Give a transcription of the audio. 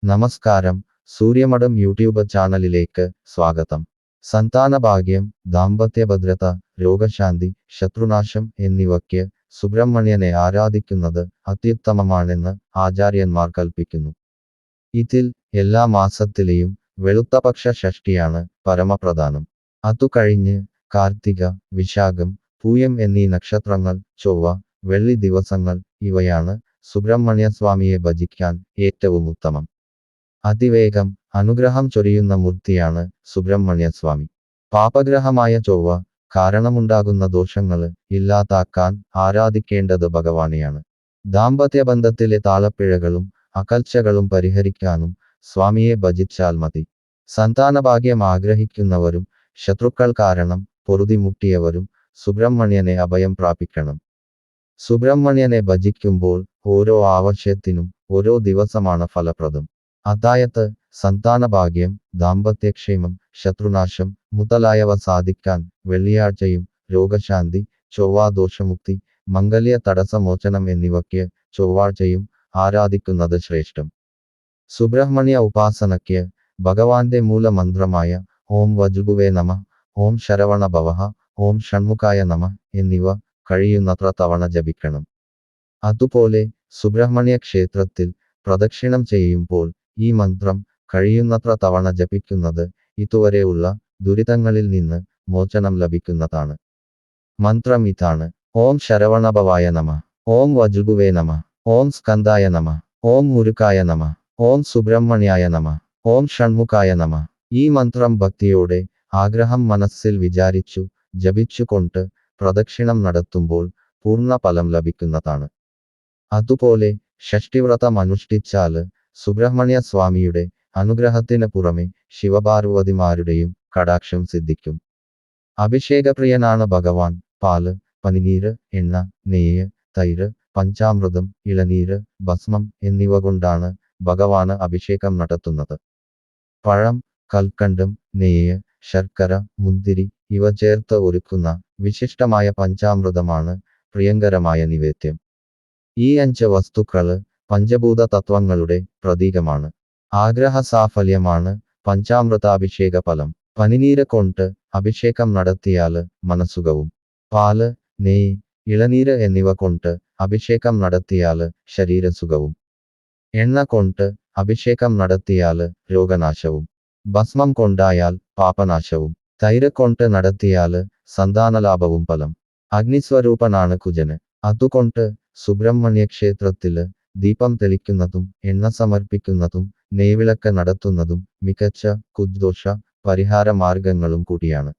നമസ്കാരം. സൂര്യമഠം യൂട്യൂബ് ചാനലിലേക്ക് സ്വാഗതം. സന്താനഭാഗ്യം, ദാമ്പത്യഭദ്രത, രോഗശാന്തി, ശത്രുനാശം എന്നിവയ്ക്ക് സുബ്രഹ്മണ്യനെ ആരാധിക്കുന്നത് അത്യുത്തമമാണെന്ന് ആചാര്യന്മാർ കൽപ്പിക്കുന്നു. ഇതിൽ എല്ലാ മാസത്തിലെയും വെളുത്തപക്ഷ ഷഷ്ഠിയാണ് പരമപ്രധാനം. അതുകഴിഞ്ഞ് കാർത്തിക, വിശാഖം, പൂയം എന്നീ നക്ഷത്രങ്ങൾ, ചൊവ്വ, വെള്ളി ദിവസങ്ങൾ ഇവയാണ് സുബ്രഹ്മണ്യസ്വാമിയെ ഭജിക്കാൻ ഏറ്റവും ഉത്തമം. അതിവേഗം അനുഗ്രഹം ചൊരിയുന്ന മൂർത്തിയാണ് സുബ്രഹ്മണ്യസ്വാമി. പാപഗ്രഹമായ ചൊവ്വ കാരണമുണ്ടാകുന്ന ദോഷങ്ങള് ഇല്ലാതാക്കാൻ ആരാധിക്കേണ്ടത് ഭഗവാനെയാണ്. ദാമ്പത്യബന്ധത്തിലെ താളപ്പിഴകളും അകൽച്ചകളും പരിഹരിക്കാനും സ്വാമിയെ ഭജിച്ചാൽ മതി. സന്താനഭാഗ്യം ആഗ്രഹിക്കുന്നവരും ശത്രുക്കൾ കാരണം പൊറുതിമുട്ടിയവരും സുബ്രഹ്മണ്യനെ അഭയം പ്രാപിക്കണം. സുബ്രഹ്മണ്യനെ ഭജിക്കുമ്പോൾ ഓരോ ആവശ്യത്തിനും ഓരോ ദിവസമാണ് ഫലപ്രദം. അതായത് സന്താനഭാഗ്യം, ദാമ്പത്യക്ഷേമം, ശത്രുനാശം മുതലായവ സാധിക്കാൻ വെള്ളിയാഴ്ചയും രോഗശാന്തി, ചൊവ്വാദോഷമുക്തി, മംഗല്യ തടസ്സമോചനം എന്നിവയ്ക്ക് ചൊവ്വാഴ്ചയും ആരാധിക്കുന്നത് ശ്രേഷ്ഠം. സുബ്രഹ്മണ്യ ഉപാസനയ്ക്ക് ഭഗവാന്റെ മൂലമന്ത്രമായ ഓം വജ്ഗുവേ നമ, ഓം ശരവണ ഭവഃ, ഓം ഷൺമുഖായ നമ എന്നിവ കഴിയുന്നത്ര തവണ ജപിക്കണം. അതുപോലെ സുബ്രഹ്മണ്യ ക്ഷേത്രത്തിൽ പ്രദക്ഷിണം ചെയ്യുമ്പോൾ ഈ മന്ത്രം കഴിയുന്നത്ര തവണ ജപിക്കുന്നത് ഇതുവരെയുള്ള ദുരിതങ്ങളിൽ നിന്ന് മോചനം ലഭിക്കുന്നതാണ്. മന്ത്രം ഇതാണ്: ഓം ശരവണഭവായ നമ, ഓം വജ്ഗുവേ നമ, ഓം സ്കന്ദായ നമ, ഓം മുരുകായ നമ, ഓം സുബ്രഹ്മണ്യായ നമ, ഓം ഷൺമുഖായ നമ. ഈ മന്ത്രം ഭക്തിയോടെ ആഗ്രഹം മനസ്സിൽ വിചാരിച്ചു ജപിച്ചുകൊണ്ട് പ്രദക്ഷിണം നടത്തുമ്പോൾ പൂർണ്ണ ഫലം ലഭിക്കുന്നതാണ്. അതുപോലെ ഷഷ്ഠിവ്രതം അനുഷ്ഠിച്ചാല് സുബ്രഹ്മണ്യ സ്വാമിയുടെ അനുഗ്രഹത്തിന് പുറമെ ശിവപാർവതിമാരുടെയും കടാക്ഷം സിദ്ധിക്കും. അഭിഷേകപ്രിയനാണ് ഭഗവാൻ. പാല്, പനിനീര്, എണ്ണ, നെയ്യ്, തൈര്, പഞ്ചാമൃതം, ഇളനീര്, ഭസ്മം എന്നിവ കൊണ്ടാണ് ഭഗവാന് അഭിഷേകം നടത്തുന്നത്. പഴം, കൽക്കണ്ടം, നെയ്യ്, ശർക്കര, മുന്തിരി ഇവ ചേർത്ത് ഒരുക്കുന്ന വിശിഷ്ടമായ പഞ്ചാമൃതമാണ് പ്രിയങ്കരമായ നിവേദ്യം. ഈ 5 വസ്തുക്കള് പഞ്ചഭൂത തത്വങ്ങളുടെ പ്രതീകമാണ്. ആഗ്രഹ സാഫല്യമാണ് പഞ്ചാമൃതാഭിഷേക ഫലം. പനിനീര് കൊണ്ട് അഭിഷേകം നടത്തിയാല് മനസുഖവും, പാല്, നെയ്യ്, ഇളനീര് എന്നിവ കൊണ്ട് അഭിഷേകം നടത്തിയാല് ശരീരസുഖവും, എണ്ണ കൊണ്ട് അഭിഷേകം നടത്തിയാല് രോഗനാശവും, ഭസ്മം കൊണ്ടായാൽ പാപനാശവും, തൈര് കൊണ്ട് നടത്തിയാല് സന്താനലാഭവും ഫലം. അഗ്നിസ്വരൂപനാണ് കുജന്. അതുകൊണ്ട് സുബ്രഹ്മണ്യ ക്ഷേത്രത്തില് ദീപം തെളിക്കുന്നതും എണ്ണ സമർപ്പിക്കുന്നതും നെയ്വിളക്ക് നടത്തുന്നതും മികച്ച കുജ്ദോഷ പരിഹാര മാർഗങ്ങളും കൂടിയാണ്.